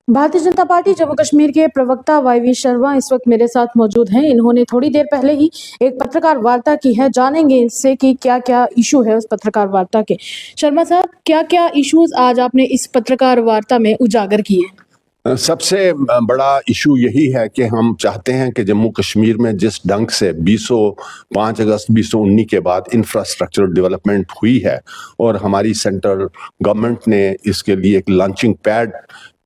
Bharatiya Janata party Jammu Kashmir के प्रवक्ता YV Sharma इस वक्त मेरे साथ मौजूद हैं। इन्होंने थोड़ी देर पहले ही एक पत्रकार वार्ता की है। जानेंगे इनसे कि क्या क्या इशू है उस पत्रकार वार्ता के। शर्मा साहब, क्या क्या इश्यूज आज आपने इस पत्रकार वार्ता में उजागर किए? सबसे बड़ा इशू यही है कि हम चाहते हैं कि जम्मू कश्मीर में जिस ढंग से 5 अगस्त 2019 के बाद इंफ्रास्ट्रक्चर डेवलपमेंट हुई है और हमारी सेंट्रल गवर्नमेंट ने इसके लिए एक लॉन्चिंग पैड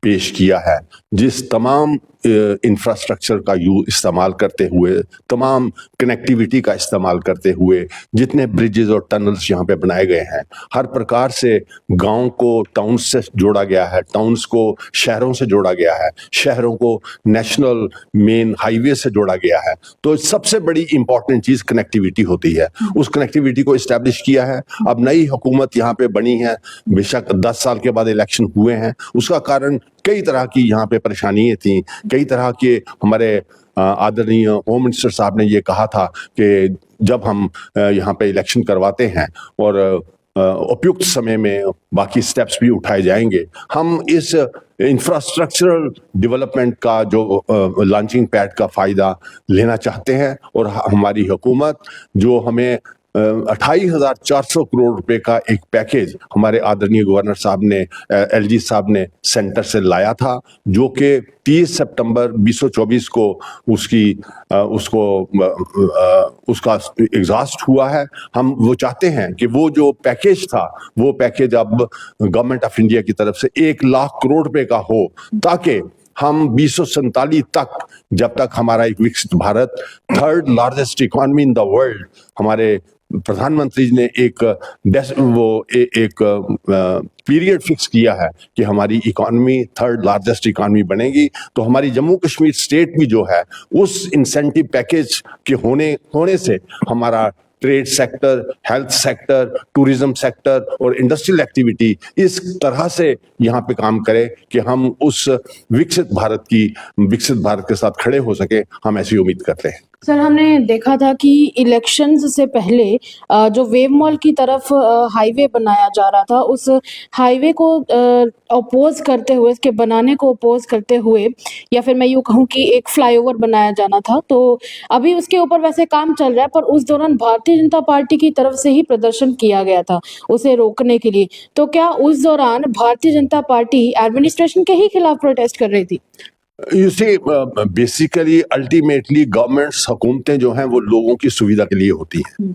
पेश किया है, जिस तमाम इंफ्रास्ट्रक्चर का इस्तेमाल करते हुए, तमाम कनेक्टिविटी का इस्तेमाल करते हुए जितने ब्रिजेस और टनल्स यहाँ पे बनाए गए हैं, हर प्रकार से गांव को टाउन्स से जोड़ा गया है, टाउन्स को शहरों से जोड़ा गया है, शहरों को नेशनल मेन हाईवे से जोड़ा गया है। तो सबसे बड़ी इंपॉर्टेंट चीज़ कनेक्टिविटी होती है। उस कनेक्टिविटी को इस्टेब्लिश किया है। अब नई हुकूमत यहाँ पे बनी है, बेशक 10 साल के बाद इलेक्शन हुए हैं, उसका कारण कई तरह की यहाँ पे परेशानियां थी। कई तरह के हमारे आदरणीय होम मिनिस्टर साहब ने ये कहा था कि जब हम यहाँ पे इलेक्शन करवाते हैं और उपयुक्त समय में बाकी स्टेप्स भी उठाए जाएंगे, हम इस इंफ्रास्ट्रक्चरल डेवलपमेंट का जो लॉन्चिंग पैड का फ़ायदा लेना चाहते हैं। और हमारी हुकूमत जो हमें 28,400 करोड़ रुपए का एक पैकेज हमारे आदरणीय गवर्नर साहब ने, एलजी साहब ने सेंटर से लाया था, जो कि 30 सितंबर 2024 को उसका एग्जॉस्ट हुआ है। हम वो चाहते हैं कि वो जो पैकेज था, वो पैकेज अब गवर्नमेंट ऑफ इंडिया की तरफ से 1 लाख करोड़ रुपए का हो, ताकि हम 2047 तक, जब तक हमारा एक विकसित Bharat, 3rd largest economy in the world, हमारे प्रधानमंत्री जी ने एक पीरियड फिक्स किया है कि हमारी इकोनॉमी 3rd लार्जेस्ट इकोनॉमी बनेगी, तो हमारी जम्मू कश्मीर स्टेट भी जो है उस इंसेंटिव पैकेज के होने से हमारा trade sector, health sector, tourism sector और इंडस्ट्रियल एक्टिविटी इस तरह से यहाँ पे काम करे कि हम उस विकसित भारत के साथ खड़े हो सके। हम ऐसी उम्मीद करते हैं। सर, हमने देखा था कि इलेक्शंस से पहले जो वेव मॉल की तरफ हाईवे बनाया जा रहा था, उस हाईवे को अपोज करते हुए, इसके बनाने को अपोज करते हुए, या फिर मैं यूँ कहूँ कि एक फ्लाईओवर बनाया जाना था, तो अभी उसके ऊपर वैसे काम चल रहा है, पर उस दौरान भारतीय जनता पार्टी की तरफ से ही प्रदर्शन किया गया था उसे रोकने के लिए। तो क्या उस दौरान भारतीय जनता पार्टी एडमिनिस्ट्रेशन के ही खिलाफ प्रोटेस्ट कर रही थी? You see, basically ultimately governments, हुकूमतें जो हैं वो लोगों की सुविधा के लिए होती हैं।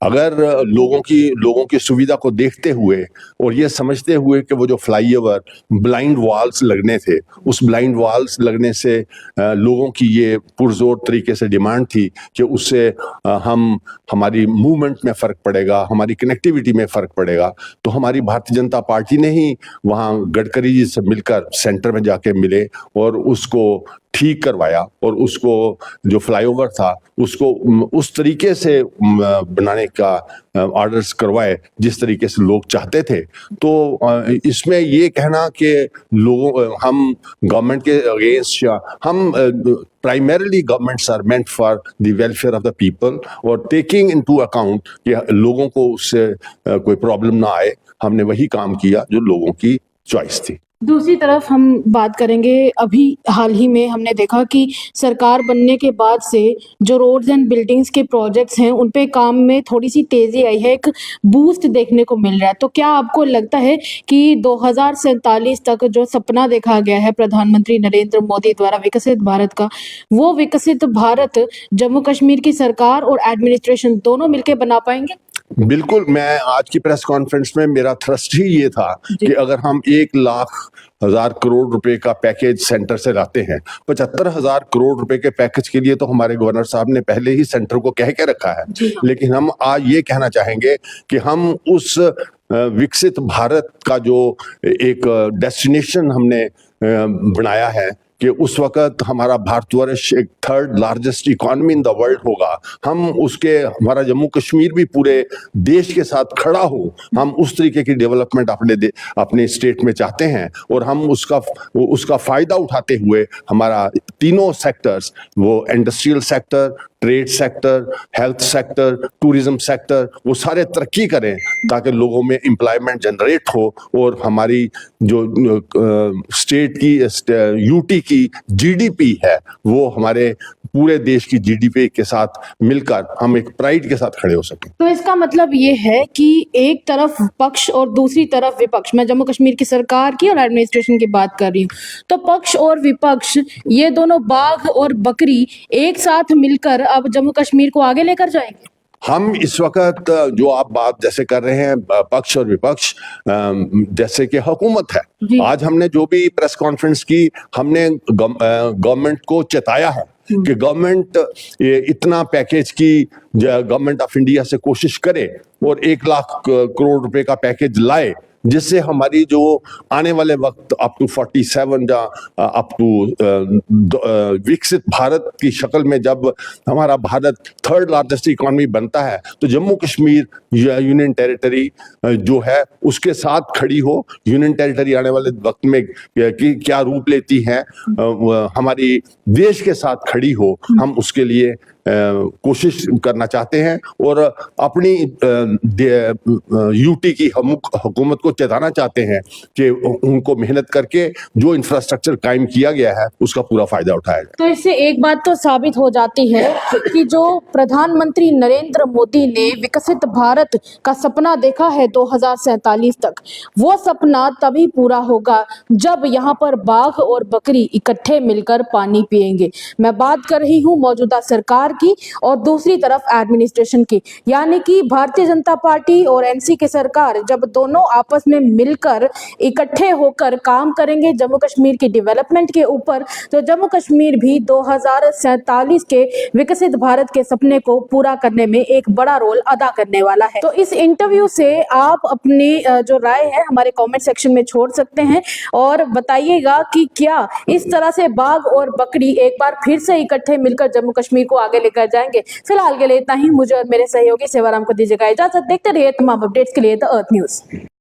अगर लोगों की सुविधा को देखते हुए और ये समझते हुए कि वो जो फ्लाईओवर ब्लाइंड वॉल्स लगने थे, उस ब्लाइंड वॉल्स लगने से लोगों की ये पुरजोर तरीके से डिमांड थी कि उससे हमारी मूवमेंट में फ़र्क पड़ेगा, हमारी कनेक्टिविटी में फ़र्क पड़ेगा, तो हमारी भारतीय जनता पार्टी ने ही वहाँ गडकरी जी से मिलकर सेंटर में जाके मिले और उसको ठीक करवाया और उसको जो फ्लाईओवर था उसको उस तरीके से बनाने का ऑर्डर्स करवाए जिस तरीके से लोग चाहते थे। तो इसमें ये कहना कि हम गवर्नमेंट के अगेंस्ट, या हम primarily governments are meant for the welfare of the people और टेकिंग इनटू अकाउंट कि लोगों को उससे कोई प्रॉब्लम ना आए, हमने वही काम किया जो लोगों की चॉइस थी। दूसरी तरफ हम बात करेंगे, अभी हाल ही में हमने देखा कि सरकार बनने के बाद से जो रोड्स एंड बिल्डिंग्स के प्रोजेक्ट्स हैं उन पे काम में थोड़ी सी तेज़ी आई है, एक बूस्ट देखने को मिल रहा है। तो क्या आपको लगता है कि 2047 तक जो सपना देखा गया है प्रधानमंत्री नरेंद्र मोदी द्वारा विकसित भारत का, वो विकसित भारत जम्मू कश्मीर की सरकार और एडमिनिस्ट्रेशन दोनों मिलकर बना पाएंगे? बिल्कुल। मैं आज की प्रेस कॉन्फ्रेंस में मेरा थ्रस्ट ही ये था कि अगर हम 1,00,000 करोड़ रुपए का पैकेज सेंटर से लाते हैं, 75,000 करोड़ रुपए के पैकेज के लिए तो हमारे गवर्नर साहब ने पहले ही सेंटर को कह के रखा है, लेकिन हम आज ये कहना चाहेंगे कि हम उस विकसित भारत का जो एक डेस्टिनेशन हमने बनाया है कि उस वक्त हमारा भारतवर्ष एक 3rd largest economy in the world होगा, हमारा जम्मू कश्मीर भी पूरे देश के साथ खड़ा हो, हम उस तरीके की डेवलपमेंट अपने स्टेट में चाहते हैं और हम उसका फ़ायदा उठाते हुए हमारा तीनों सेक्टर्स, वो industrial sector, trade sector, health sector, tourism sector, वो सारे तरक्की करें ताकि लोगों में एम्प्लॉयमेंट जनरेट हो और हमारी जो स्टेट की यूटी की जीडीपी है वो हमारे पूरे देश की जीडीपी के साथ मिलकर हम एक प्राइड के साथ खड़े हो सकें। तो इसका मतलब ये है कि एक तरफ पक्ष और दूसरी तरफ विपक्ष, मैं जम्मू कश्मीर की सरकार की और एडमिनिस्ट्रेशन की बात कर रही हूँ, तो पक्ष और विपक्ष ये दोनों बाघ और बकरी एक साथ मिलकर अब जम्मू कश्मीर को आगे लेकर जाएंगे। हम इस वक्त जो आप बात जैसे कर रहे हैं पक्ष और विपक्ष, जैसे कि हुकूमत है, जी। आज हमने जो भी प्रेस कॉन्फ्रेंस की, हमने गवर्नमेंट को चेताया है कि गवर्नमेंट इतना पैकेज की गवर्नमेंट ऑफ इंडिया से कोशिश करे और 1 लाख करोड़ रुपए का पैकेज लाए, जिससे हमारी जो आने वाले वक्त अप टू 47 या अप टू विकसित भारत की शक्ल में जब हमारा भारत 3rd लार्जेस्ट इकोनॉमी बनता है, तो जम्मू कश्मीर यूनियन टेरिटरी जो है उसके साथ खड़ी हो। यूनियन टेरिटरी आने वाले वक्त में क्या रूप लेती है, हमारी देश के साथ खड़ी हो, हम उसके लिए कोशिश करना चाहते हैं और अपनी यूटी की हुकूमत को चेताना चाहते हैं कि उनको मेहनत करके जो इंफ्रास्ट्रक्चर कायम किया गया है उसका पूरा फायदा उठाया जाए। तो इससे एक बात तो साबित हो जाती है कि जो प्रधानमंत्री नरेंद्र मोदी ने विकसित भारत का सपना देखा है 2047 तक, वो सपना तभी पूरा होगा जब यहाँ पर बाघ और बकरी इकट्ठे मिलकर पानी पिएंगे। मैं बात कर रही हूँ मौजूदा सरकार की और दूसरी तरफ एडमिनिस्ट्रेशन की, यानी कि भारतीय जनता पार्टी और एनसी की सरकार जब दोनों आपस में मिलकर इकट्ठे होकर काम करेंगे जम्मू कश्मीर की डेवलपमेंट के ऊपर, तो जम्मू कश्मीर भी 2047 के विकसित भारत के सपने को पूरा करने में एक बड़ा रोल अदा करने वाला है। तो इस इंटरव्यू से आप अपनी जो राय है हमारे कमेंट सेक्शन में छोड़ सकते हैं और बताइएगा कि क्या इस तरह से बाघ और बकरी एक बार फिर से इकट्ठे मिलकर जम्मू कश्मीर को आगे लेकर जाएंगे। फिलहाल के लिए इतना ही। मुझे और मेरे सहयोगी सेवाराम को दीजिएगा इजाजत। देखते रहिए तमाम अपडेट्स के लिए द अर्थ न्यूज।